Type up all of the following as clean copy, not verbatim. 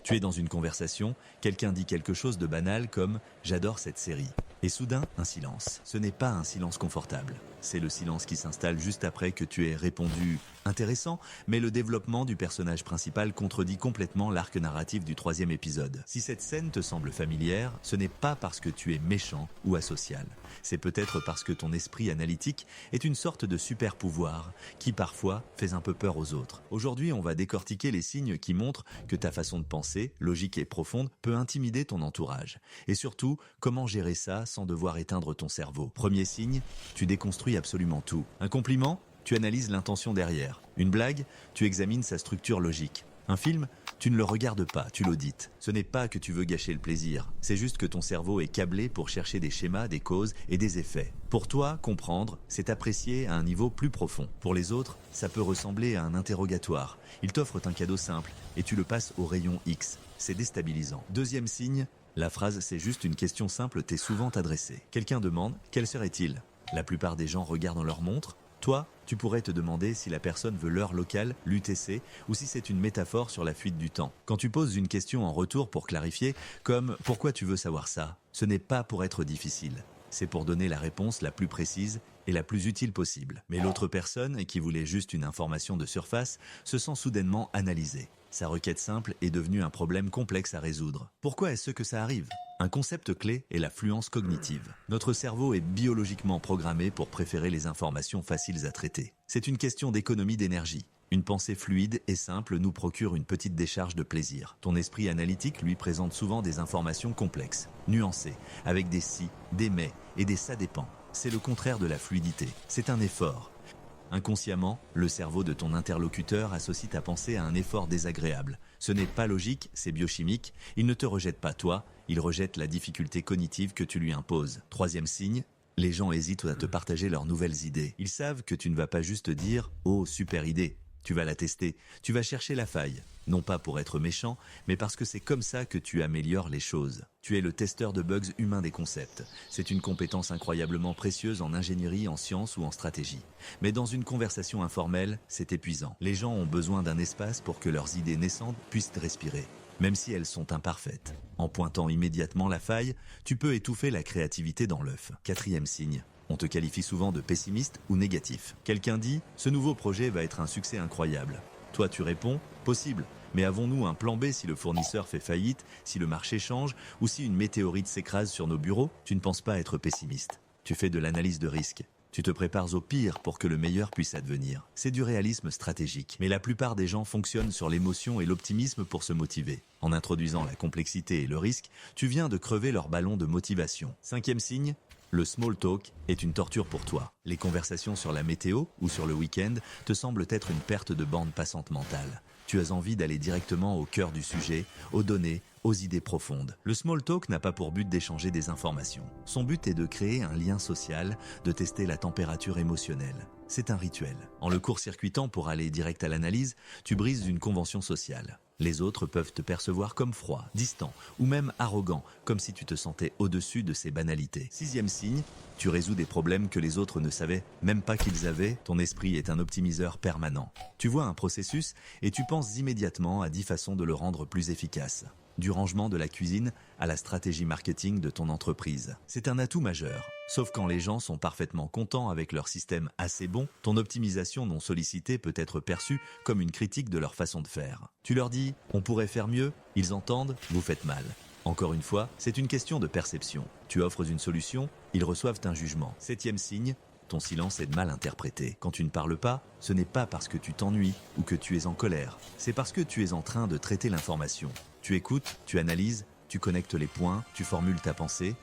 Tu es dans une conversation, quelqu'un dit quelque chose de banal comme « j'adore cette série ». Et soudain, un silence. Ce n'est pas un silence confortable. C'est le silence qui s'installe juste après que tu aies répondu « intéressant », mais le développement du personnage principal contredit complètement l'arc narratif du 3e épisode. Si cette scène te semble familière, ce n'est pas parce que tu es méchant ou asocial. C'est peut-être parce que ton esprit analytique est une sorte de super pouvoir qui parfois fait un peu peur aux autres. Aujourd'hui, on va décortiquer les signes qui montrent que ta façon de penser, logique et profonde, peut intimider ton entourage. Et surtout, comment gérer ça sans devoir éteindre ton cerveau. Premier signe, tu déconstruis absolument tout. Un compliment, tu analyses l'intention derrière. Une blague, tu examines sa structure logique. Un film, tu ne le regardes pas, tu l'audites. Ce n'est pas que tu veux gâcher le plaisir, c'est juste que ton cerveau est câblé pour chercher des schémas, des causes et des effets. Pour toi, comprendre, c'est apprécier à un niveau plus profond. Pour les autres, ça peut ressembler à un interrogatoire. Ils t'offrent un cadeau simple et tu le passes au rayon X. C'est déstabilisant. Deuxième signe, la phrase « c'est juste une question simple » t'est souvent adressée. Quelqu'un demande « quel serait-il » La plupart des gens regardent leur montre. Toi, tu pourrais te demander si la personne veut l'heure locale, l'UTC, ou si c'est une métaphore sur la fuite du temps. Quand tu poses une question en retour pour clarifier, comme « pourquoi tu veux savoir ça ?» ce n'est pas pour être difficile. C'est pour donner la réponse la plus précise et la plus utile possible. Mais l'autre personne, qui voulait juste une information de surface, se sent soudainement analysée. Sa requête simple est devenue un problème complexe à résoudre. Pourquoi est-ce que ça arrive ? Un concept clé est la fluence cognitive. Notre cerveau est biologiquement programmé pour préférer les informations faciles à traiter. C'est une question d'économie d'énergie. Une pensée fluide et simple nous procure une petite décharge de plaisir. Ton esprit analytique lui présente souvent des informations complexes, nuancées, avec des si, des mais et des ça dépend. C'est le contraire de la fluidité. C'est un effort. Inconsciemment, le cerveau de ton interlocuteur associe ta pensée à un effort désagréable. Ce n'est pas logique, c'est biochimique. Il ne te rejette pas toi, il rejette la difficulté cognitive que tu lui imposes. Troisième signe, les gens hésitent à te partager leurs nouvelles idées. Ils savent que tu ne vas pas juste dire « oh, super idée ». Tu vas la tester, tu vas chercher la faille, non pas pour être méchant, mais parce que c'est comme ça que tu améliores les choses. Tu es le testeur de bugs humain des concepts. C'est une compétence incroyablement précieuse en ingénierie, en science ou en stratégie. Mais dans une conversation informelle, c'est épuisant. Les gens ont besoin d'un espace pour que leurs idées naissantes puissent respirer, même si elles sont imparfaites. En pointant immédiatement la faille, tu peux étouffer la créativité dans l'œuf. Quatrième signe. On te qualifie souvent de pessimiste ou négatif. Quelqu'un dit « ce nouveau projet va être un succès incroyable ». Toi tu réponds « possible, mais avons-nous un plan B si le fournisseur fait faillite, si le marché change ou si une météorite s'écrase sur nos bureaux ?» Tu ne penses pas être pessimiste. Tu fais de l'analyse de risque. Tu te prépares au pire pour que le meilleur puisse advenir. C'est du réalisme stratégique. Mais la plupart des gens fonctionnent sur l'émotion et l'optimisme pour se motiver. En introduisant la complexité et le risque, tu viens de crever leur ballon de motivation. Cinquième signe, le small talk est une torture pour toi. Les conversations sur la météo ou sur le week-end te semblent être une perte de bande passante mentale. Tu as envie d'aller directement au cœur du sujet, aux données, aux idées profondes. Le small talk n'a pas pour but d'échanger des informations. Son but est de créer un lien social, de tester la température émotionnelle. C'est un rituel. En le court-circuitant pour aller direct à l'analyse, tu brises une convention sociale. Les autres peuvent te percevoir comme froid, distant ou même arrogant, comme si tu te sentais au-dessus de ces banalités. Sixième signe, tu résous des problèmes que les autres ne savaient même pas qu'ils avaient. Ton esprit est un optimiseur permanent. Tu vois un processus et tu penses immédiatement à 10 façons de le rendre plus efficace. Du rangement de la cuisine à la stratégie marketing de ton entreprise. C'est un atout majeur. Sauf quand les gens sont parfaitement contents avec leur système assez bon, ton optimisation non sollicitée peut être perçue comme une critique de leur façon de faire. Tu leur dis « on pourrait faire mieux », ils entendent « vous faites mal ». Encore une fois, c'est une question de perception. Tu offres une solution, ils reçoivent un jugement. Septième signe, ton silence est mal interprété. Quand tu ne parles pas, ce n'est pas parce que tu t'ennuies ou que tu es en colère. C'est parce que tu es en train de traiter l'information. Tu écoutes, tu analyses, tu connectes les points, tu formules ta pensée.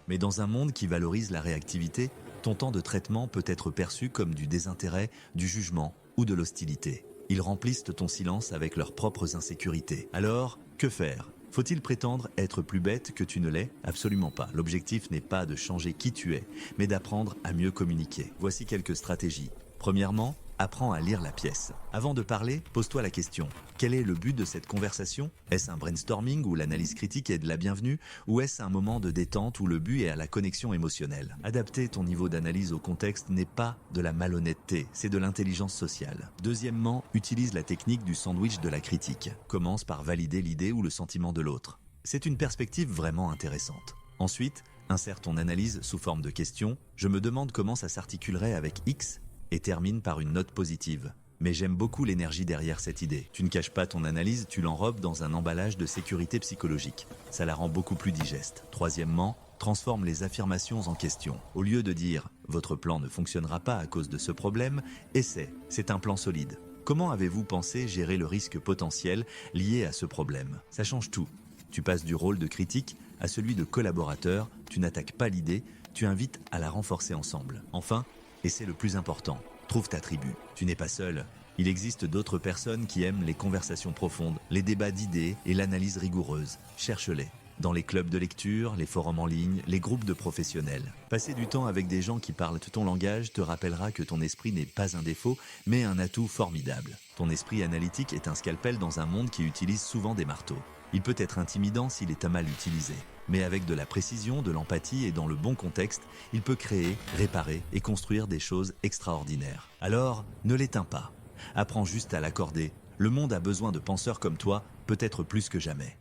Mais dans un monde qui valorise la réactivité, ton temps de traitement peut être perçu comme du désintérêt, du jugement ou de l'hostilité. Ils remplissent ton silence avec leurs propres insécurités. Alors, que faire ? Faut-il prétendre être plus bête que tu ne l'es ? Absolument pas. L'objectif n'est pas de changer qui tu es, mais d'apprendre à mieux communiquer. Voici quelques stratégies. Premièrement, apprends à lire la pièce. Avant de parler, pose-toi la question. Quel est le but de cette conversation? Est-ce un brainstorming où l'analyse critique est de la bienvenue, ou est-ce un moment de détente où le but est à la connexion émotionnelle? Adapter ton niveau d'analyse au contexte n'est pas de la malhonnêteté, c'est de l'intelligence sociale. Deuxièmement, utilise la technique du sandwich de la critique. Commence par valider l'idée ou le sentiment de l'autre. C'est une perspective vraiment intéressante. Ensuite, insère ton analyse sous forme de question. Je me demande comment ça s'articulerait avec X, et termine par une note positive. Mais j'aime beaucoup l'énergie derrière cette idée. Tu ne caches pas ton analyse, tu l'enrobes dans un emballage de sécurité psychologique. Ça la rend beaucoup plus digeste. Troisièmement, transforme les affirmations en questions. Au lieu de dire « votre plan ne fonctionnera pas à cause de ce problème », essaie « c'est un plan solide ». Comment avez-vous pensé gérer le risque potentiel lié à ce problème? Ça change tout. Tu passes du rôle de critique à celui de collaborateur, tu n'attaques pas l'idée, tu invites à la renforcer ensemble. Enfin, et c'est le plus important, trouve ta tribu. Tu n'es pas seul. Il existe d'autres personnes qui aiment les conversations profondes, les débats d'idées et l'analyse rigoureuse. Cherche-les. Dans les clubs de lecture, les forums en ligne, les groupes de professionnels. Passer du temps avec des gens qui parlent ton langage te rappellera que ton esprit n'est pas un défaut, mais un atout formidable. Ton esprit analytique est un scalpel dans un monde qui utilise souvent des marteaux. Il peut être intimidant s'il est mal utilisé. Mais avec de la précision, de l'empathie et dans le bon contexte, il peut créer, réparer et construire des choses extraordinaires. Alors, ne l'éteins pas. Apprends juste à l'accorder. Le monde a besoin de penseurs comme toi, peut-être plus que jamais.